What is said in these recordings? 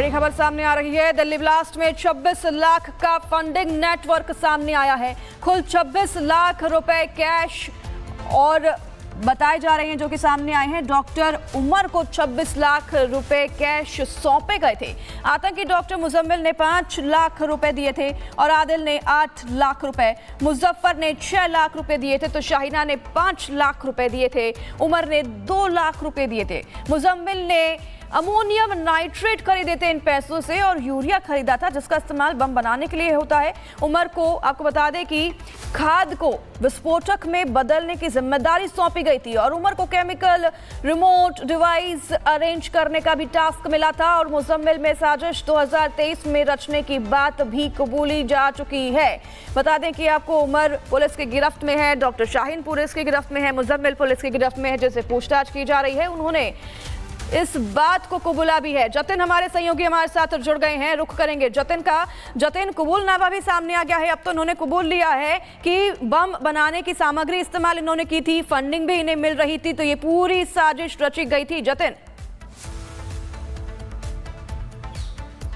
बड़ी खबर सामने आ रही है। दिल्ली ब्लास्ट में 26 लाख का फंडिंग नेटवर्क सामने आया है। कुल 26 लाख रुपए कैश और बताए जा रहे हैं जो कि सामने आए हैं। डॉक्टर उमर को 26 लाख रुपए कैश सौंपे गए थे। आतंकी डॉक्टर मुजम्मिल ने 5 लाख रुपए दिए थे और आदिल ने 8 लाख रुपए, मुजफ्फर ने 6 लाख रुपए दिए थे तो शाहीना ने 5 लाख रुपए दिए थे, उमर ने 2 लाख रुपए दिए थे। मुजम्मिल ने अमोनियम नाइट्रेट खरीदे थे इन पैसों से और यूरिया खरीदा था जिसका इस्तेमाल बम बनाने के लिए होता है। उमर को आपको बता दें कि खाद को विस्फोटक में बदलने की जिम्मेदारी सौंपी गई थी और उमर को केमिकल रिमोट डिवाइस अरेंज करने का भी टास्क मिला था और मुजम्मिल में साजिश 2023 में रचने की बात भी कबूली जा चुकी है। बता दें कि आपको उमर पुलिस की गिरफ्त में है, डॉक्टर शाहीन पुलिस की गिरफ्त में है, मुजम्मिल पुलिस की गिरफ्त में है जिससे पूछताछ की जा रही है। उन्होंने इस बात को कबूला भी है। जतिन हमारे सहयोगी हमारे साथ जुड़ गए हैं, रुख करेंगे जतिन का। जतिन, कबूलनामा भी सामने आ गया है। अब तो उन्होंने कबूल लिया है कि बम बनाने की सामग्री इस्तेमाल इन्होंने की थी, फंडिंग भी इन्हें मिल रही थी, तो ये पूरी साजिश रची गई थी। जतिन,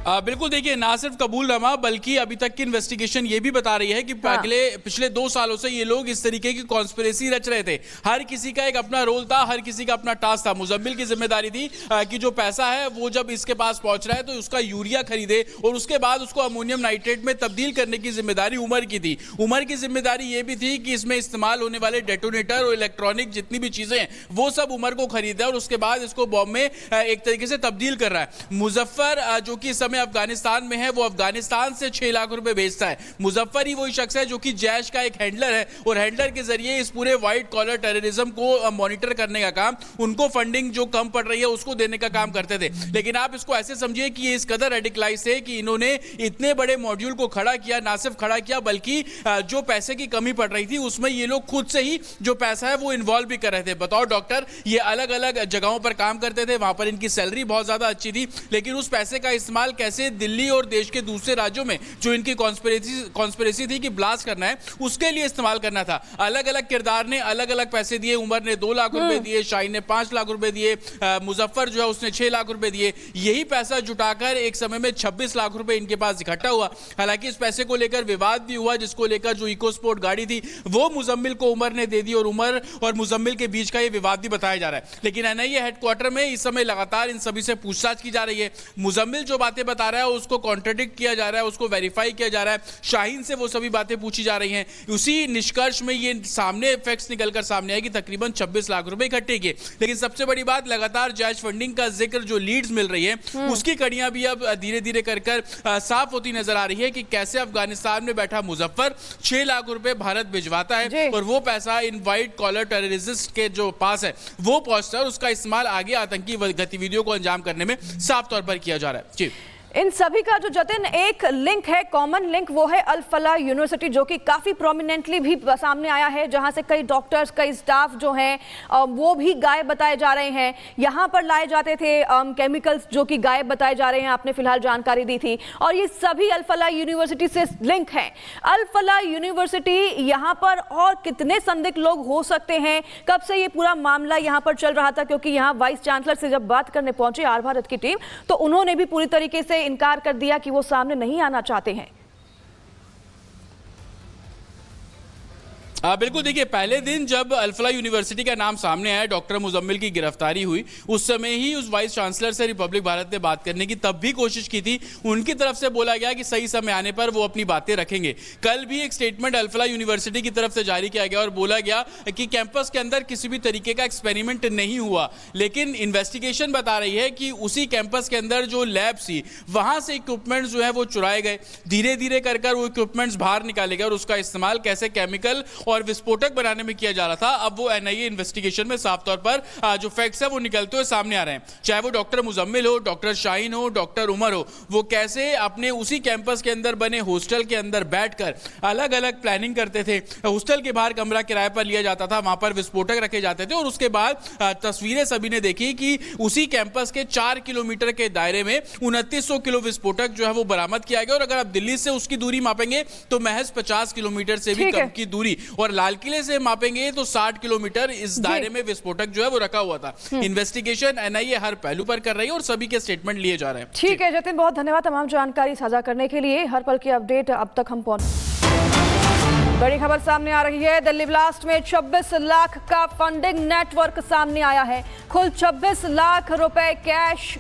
बिल्कुल, देखिए, ना सिर्फ कबूलनामा बल्कि अभी तक की इन्वेस्टिगेशन ये भी बता रही है कि पिछले 2 सालों से ये लोग इस तरीके की कॉन्स्पिरेसी रच रहे थे। हर किसी का एक अपना रोल था, हर किसी का अपना टास्क था। मुजम्मिल की जिम्मेदारी थी कि जो पैसा है वो जब इसके पास पहुंच रहा है तो उसका यूरिया खरीदे और उसके बाद उसको अमोनियम नाइट्रेट में तब्दील करने की जिम्मेदारी उमर की थी। उमर की जिम्मेदारी ये भी थी कि इसमें इस्तेमाल होने वाले डेटोनेटर और इलेक्ट्रॉनिक जितनी भी चीजें हैं वो सब उमर को खरीदा और उसके बाद इसको बॉम्ब में एक तरीके से तब्दील कर रहा है। मुजफ्फर जो कि अफगानिस्तान में है, वो अफगानिस्तान से 6 लाख रुपए भेजता है। मुजफ्फर ही वही शख्स है जो कि जैश का एक हैंडलर है और हैंडलर के जरिए इस पूरे व्हाइट कॉलर टेररिज्म को मॉनिटर करने का काम, उनको फंडिंग जो कम पड़ रही है उसको देने का काम करते थे। लेकिन आप इसको ऐसे समझिए कि ये इस कदर रेडिकलाइज थे कि इन्होंने इतने बड़े मॉड्यूल को खड़ा किया, ना सिर्फ खड़ा किया बल्कि जो पैसे की कमी पड़ रही थी उसमें ये लोग खुद से ही जो पैसा है वो इन्वॉल्व भी कर रहे थे। बताओ डॉक्टर, ये अलग अलग जगहों पर काम करते थे, वहां पर इनकी सैलरी बहुत ज्यादा अच्छी थी, लेकिन उस पैसे का इस्तेमाल कैसे दिल्ली और देश के दूसरे राज्यों में जो इनकी कॉन्स्पिरेसी थी कि ब्लास्ट करना है उसके लिए इस्तेमाल करना था। अलग अलग किरदार ने अलग अलग पैसे दिए। उमर ने 2 लाख रुपए दिए, शाहीन ने 5 लाख रुपए दिए, मुजफ्फर जो है उसने 6 लाख रुपए दिए। यही पैसा जुटाकर एक समय में 26 लाख रुपए इनके पास इकट्ठा हुआ। हालांकि इस पैसे को लेकर विवाद भी हुआ, जिसको लेकर जो इको स्पोर्ट गाड़ी थी वो मुजम्मिल को उमर ने दे दी और उमर और मुजम्मिल के बीच का ये विवाद भी बताया जा रहा है। लेकिन एनआईए हेडक्वार्टर में इस समय लगातार इन सभी से पूछताछ की जा रही है। मुजम्मिल जो बातें बता रहा है उसको कॉन्ट्रडिक्ट किया जा रहा है, उसको वेरीफाई किया जा रहा है। शाहीन से वो सभी बातें पूछी जा रही हैं। उसी निष्कर्ष में ये सामने फैक्ट्स निकलकर सामने आए कि तकरीबन 26 लाख रुपए इकट्ठे किए। लेकिन सबसे बड़ी बात, लगातार जैश फंडिंग का जिक्र जो लीड्स मिल रही है उसकी कड़ियां भी अब धीरे धीरे कर साफ होती नजर आ रही है कि कैसे अफगानिस्तान में बैठा मुजफ्फर 6 लाख रुपए भारत भिजवाता है और वो पैसा इन व्हाइट कॉलर टेररिस्ट के जो पास है वो पहुंचता है और उसका इस्तेमाल आगे आतंकी गतिविधियों को अंजाम करने में साफ तौर पर किया जा रहा है। जी, इन सभी का जो जतिन एक लिंक है, कॉमन लिंक, वो है अल फलाह यूनिवर्सिटी जो कि काफ़ी प्रोमिनेंटली भी सामने आया है, जहां से कई डॉक्टर्स, कई स्टाफ जो हैं वो भी गायब बताए जा रहे हैं। यहां पर लाए जाते थे केमिकल्स जो कि गायब बताए जा रहे हैं, आपने फिलहाल जानकारी दी थी। और ये सभी अल फलाह यूनिवर्सिटी से लिंक हैं। अल फलाह यूनिवर्सिटी, यहाँ पर और कितने संदिग्ध लोग हो सकते हैं? कब से ये पूरा मामला यहाँ पर चल रहा था? क्योंकि यहाँ वाइस चांसलर से जब बात करने पहुंचे आर भारत की टीम तो उन्होंने भी पूरी तरीके से इनकार कर दिया कि वो सामने नहीं आना चाहते हैं। बिल्कुल, देखिए, पहले दिन जब अल फलाह यूनिवर्सिटी का नाम सामने आया, डॉक्टर मुजम्मिल की गिरफ्तारी हुई, उस समय ही उस वाइस चांसलर से रिपब्लिक भारत ने बात करने की तब भी कोशिश की थी। उनकी तरफ से बोला गया कि सही समय आने पर वो अपनी बातें रखेंगे। कल भी एक स्टेटमेंट अल फलाह यूनिवर्सिटी की तरफ से जारी किया गया और बोला गया कि कैंपस के अंदर किसी भी तरीके का एक्सपेरिमेंट नहीं हुआ, लेकिन इन्वेस्टिगेशन बता रही है कि उसी कैंपस के अंदर जो लैब थी वहां से इक्विपमेंट्स जो है वो चुराए गए। धीरे धीरे कर वो इक्विपमेंट्स बाहर निकाले गए और उसका इस्तेमाल कैसे केमिकल और विस्फोटक बनाने में किया जा रहा था। अब वो एनआईए इन्वेस्टिगेशन में साफ तौर पर जो फैक्ट्स है वो निकलते हुए सामने आ रहे हैं। चाहे वो डॉक्टर मुजम्मिल हो, डॉक्टर शाहीन हो, डॉक्टर उमर हो, वो कैसे अपने उसी कैंपस के अंदर बने हॉस्टल के अंदर बैठकर अलग अलग प्लानिंग करते थे। हॉस्टल के बाहर कमरा किराए पर लिया जाता था, वहां पर विस्फोटक रखे जाते थे और उसके बाद तस्वीरें सभी ने देखी कि उसी कैंपस के 4 किलोमीटर के दायरे में 2900 किलो विस्फोटक जो है वो बरामद किया गया और अगर आप दिल्ली से उसकी दूरी मापेंगे तो महज 50 किलोमीटर से भी कम की दूरी। और लाल किले से मापेंगे तो 60 किलोमीटर इस दायरे में विस्फोटक जो है वो रखा हुआ था। इन्वेस्टिगेशन एनआईए हर पहलू पर कर रही है और सभी के स्टेटमेंट लिए जा रहे हैं। ठीक है जतिन, बहुत धन्यवाद तमाम जानकारी साझा करने के लिए। हर पल की अपडेट अब तक हम बड़ी खबर सामने आ रही है। दिल्ली ब्लास्ट में 26 लाख का फंडिंग नेटवर्क सामने आया है। कुल 26 लाख रुपए कैश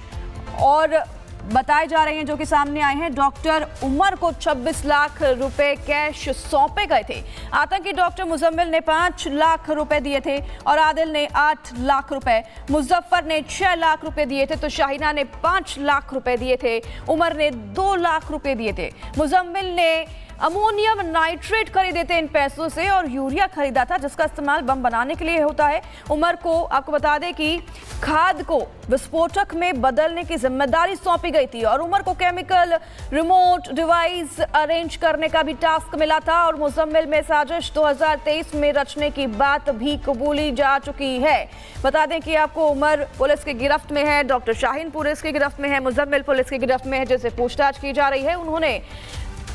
और बताए जा रहे हैं जो कि सामने आए हैं। डॉक्टर उमर को 26 लाख रुपए कैश सौंपे गए थे। आतंकी डॉक्टर मुजम्मिल ने 5 लाख रुपए दिए थे और आदिल ने 8 लाख रुपए, मुजफ्फर ने 6 लाख रुपए दिए थे तो शाहीना ने 5 लाख रुपए दिए थे, उमर ने 2 लाख रुपए दिए थे। मुजम्मिल ने अमोनियम नाइट्रेट खरीदे थे इन पैसों से और यूरिया खरीदा था जिसका इस्तेमाल बम बनाने के लिए होता है। उमर को आपको बता दें कि खाद को विस्फोटक में बदलने की जिम्मेदारी सौंपी गई थी और उमर को केमिकल रिमोट डिवाइस अरेंज करने का भी टास्क मिला था और मुजम्मिल में साजिश 2023 में रचने की बात भी कबूली जा चुकी है। बता दें कि आपको उमर पुलिस की गिरफ्त में है, डॉक्टर शाहीन पुलिस की गिरफ्त में है, मुजम्मिल पुलिस की गिरफ्त में है जिससे पूछताछ की जा रही है। उन्होंने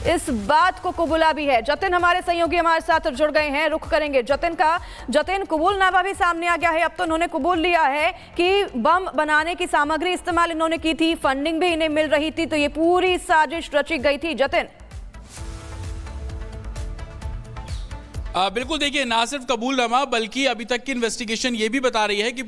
इस बात को कबूला भी है। जतिन हमारे सहयोगी हमारे साथ जुड़ गए हैं, रुख करेंगे जतिन का। जतिन, कबूलनामा भी सामने आ गया है। अब तो उन्होंने कबूल लिया है कि बम बनाने की सामग्री इस्तेमाल इन्होंने की थी, फंडिंग भी इन्हें मिल रही थी, तो ये पूरी साजिश रची गई थी। जतिन बिल्कुल, देखिए ना सिर्फ कबूलनामा बल्कि अभी तक की इन्वेस्टिगेशन ये भी बता रही है कि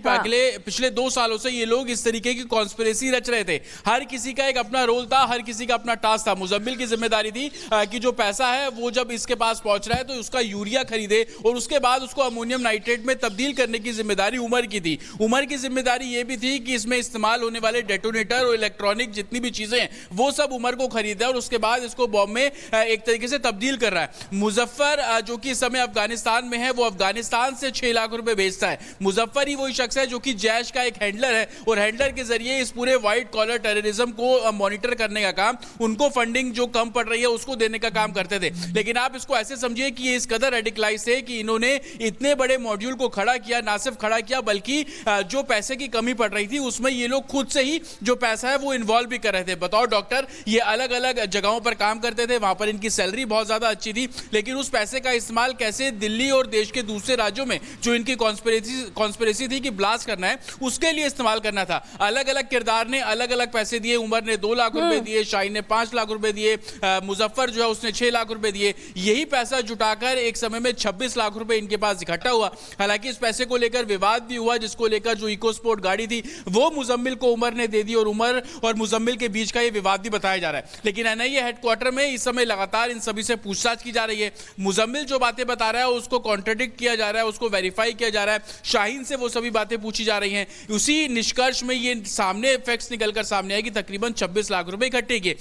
पिछले 2 सालों से ये लोग इस तरीके की कॉन्स्पिरेसी रच रहे थे। हर किसी का एक अपना रोल था, हर किसी का अपना टास्क था। मुजम्मिल की जिम्मेदारी थी कि जो पैसा है वो जब इसके पास पहुंच रहा है तो उसका यूरिया खरीदे और उसके बाद उसको अमोनियम नाइट्रेट में तब्दील करने की जिम्मेदारी उमर की थी। उमर की जिम्मेदारी ये भी थी कि इसमें इस्तेमाल होने वाले डेटोनेटर और इलेक्ट्रॉनिक जितनी भी चीजें हैं वो सब उमर को खरीदा और उसके बाद इसको बॉम्ब में एक तरीके से तब्दील कर रहा है। मुजफ्फर जो कि समय अफगानिस्तान में है वो अफगानिस्तान से 6 लाख रुपए भेजता है। मुजफ्फर ही वही शख्स है जो कि जैश का एक हैंडलर है और हैंडलर के जरिए इस पूरे व्हाइट कॉलर टेररिज्म को मॉनिटर करने का काम, उनको फंडिंग जो कम पड़ रही है उसको देने का काम करते थे। लेकिन आप इसको ऐसे समझिए कि ये इस कदर रेडिकलाइज थे कि इन्होंने इतने बड़े मॉड्यूल को खड़ा किया, ना सिर्फ खड़ा किया बल्कि जो पैसे की कमी पड़ रही थी उसमें ये लोग खुद से ही जो पैसा है वो इन्वॉल्व भी कर रहे थे। बताओ डॉक्टर, ये अलग अलग जगहों पर काम करते थे, वहां पर इनकी सैलरी बहुत ज्यादा अच्छी थी, लेकिन उस पैसे का इस्तेमाल कैसे दिल्ली और देश के दूसरे राज्यों में जो इनकी कॉन्स्पिरेसी थी कि ब्लास्ट करना है उसके लिए इस्तेमाल करना था। अलग अलग किरदार ने अलग अलग पैसे दिए। उमर ने 2 लाख रुपए दिए, शाहीन ने 5 लाख रुपए दिए, मुजफ्फर जो है उसने 6 लाख रुपए दिए। यही पैसा जुटाकर एक समय में 26 लाख रुपए इनके पास इकट्ठा हुआ। हालांकि इस पैसे को लेकर विवाद भी हुआ, जिसको लेकर जो इको स्पोर्ट गाड़ी थी वो मुजम्मिल को उमर ने दे दी और उमर और मुजम्मिल के बीच का ये विवाद भी बताया जा रहा है। लेकिन एनआईए हेडक्वार्टर में इस समय लगातार इन सभी से पूछताछ की जा रही है। मुजम्मिल जो बातें बता रहा है उसको कॉन्ट्रडिक्ट किया जा रहा है, उसको वेरीफाई किया जा रहा है। शाहीन से वो सभी बातें पूछी जा रही हैं। उसी निष्कर्ष में ये सामने फैक्ट्स निकलकर सामने आए कि तकरीबन 26 लाख रुपए इकट्ठे किए।